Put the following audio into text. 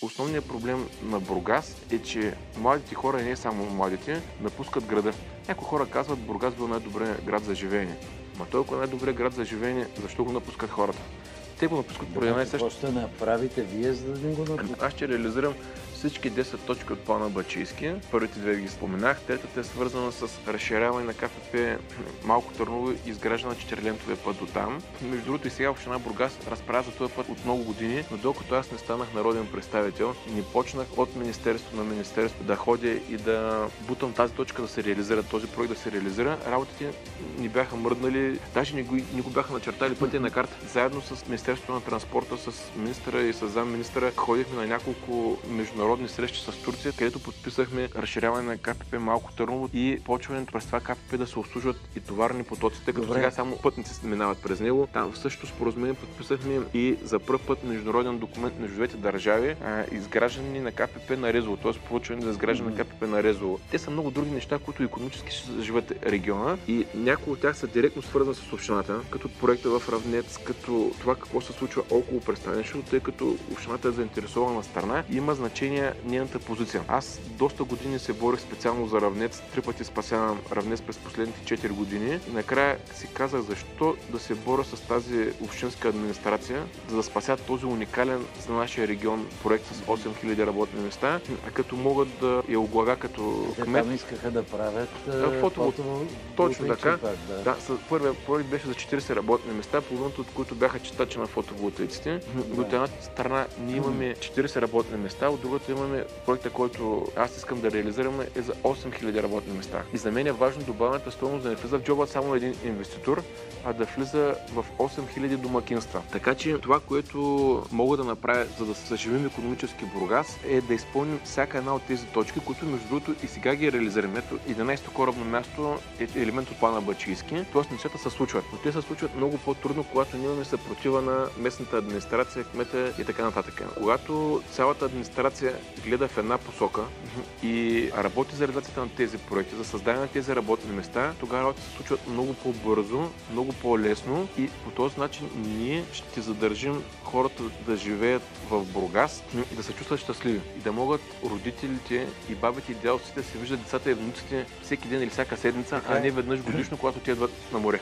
Основният проблем на Бургас е, че младите хора, и не само младите, напускат града. Някои хора казват, Бургас бил най-добрият град за живеене. Ма толкова най-добрият град за живеене, защо го напускат хората? Те го напускат поради една и съща. Какво ще направите вие, за да не го напускате? Аз ще реализирам всички 10 точки от плана Бачийски. Първите две ги споменах. Третата е свързана с разширяване на КПП Малко Търново и изграждане на 4-лентовия път до там. Между другото и сега община Бургас разправя за този път от много години, но докато аз не станах народен представител, не почнах от министерство на министерство да ходя и да бутам тази точка да се реализира, този проект да се реализира. Работите ни бяха мръднали, даже не го бяха начертали пътя на карта. Заедно с Министерството на транспорта, с министъра и с замминистъра ходихме на няколко международни срещи с Турция, където подписахме разширяване на КПП Малко Търново и почването през това КПП да се обслужват и товарни потоци, тъй като сега само пътници минават през него. Там в същото споразумение подписахме и за пръв път международен документ между двете държави, изграждане на КПП на Резово, т.е. получване за изграждане на КПП на Резово. Те са много други неща, които икономически ще заживят региона и някои от тях са директно свързани с общината, като проекта в Равнец, като това какво се случва около пристанището, тъй като общината е заинтересована страна и има значение нейната позиция. Аз доста години се борих специално за Равнец, 3 пъти спасявам Равнец през последните 4 години и накрая си казах защо да се боря с тази общинска администрация, за да спасят този уникален за нашия регион проект с 8000 работни места, а като могат да я облага като кмет. Там искаха да правят точно така. Да. Първият проект беше за 40 работни места, половината от които бяха читачи на фотоволтаиците. От една страна ние имаме 40 работни места, от другата имаме проекта, който аз искам да реализираме е за 8000 работни места. И за мен е важно добавената стойност да не влиза в джоба само на един инвеститор, а да влиза в 8000 домакинства. Така че това, което мога да направя, за да съживим икономически Бургас, е да изпълним всяка една от тези точки, които между другото и сега ги реализираме. Ето 11-то корабно място е елемент от плана Бачийски, т.е. нещата се случват. Но те се случват много по-трудно, когато ние имаме съпротива на местната администрация, кмета и така нататък. Когато цялата администрация гледа в една посока и работи за реализацията на тези проекти, за създаване на тези работни места, тогава работите се случват много по-бързо, много по-лесно и по този начин ние ще задържим хората да живеят в Бургас и да се чувстват щастливи. И да могат родителите и бабите и дядовците да се виждат децата и внуците всеки ден или всяка седмица, а не веднъж годишно, когато те идват на море.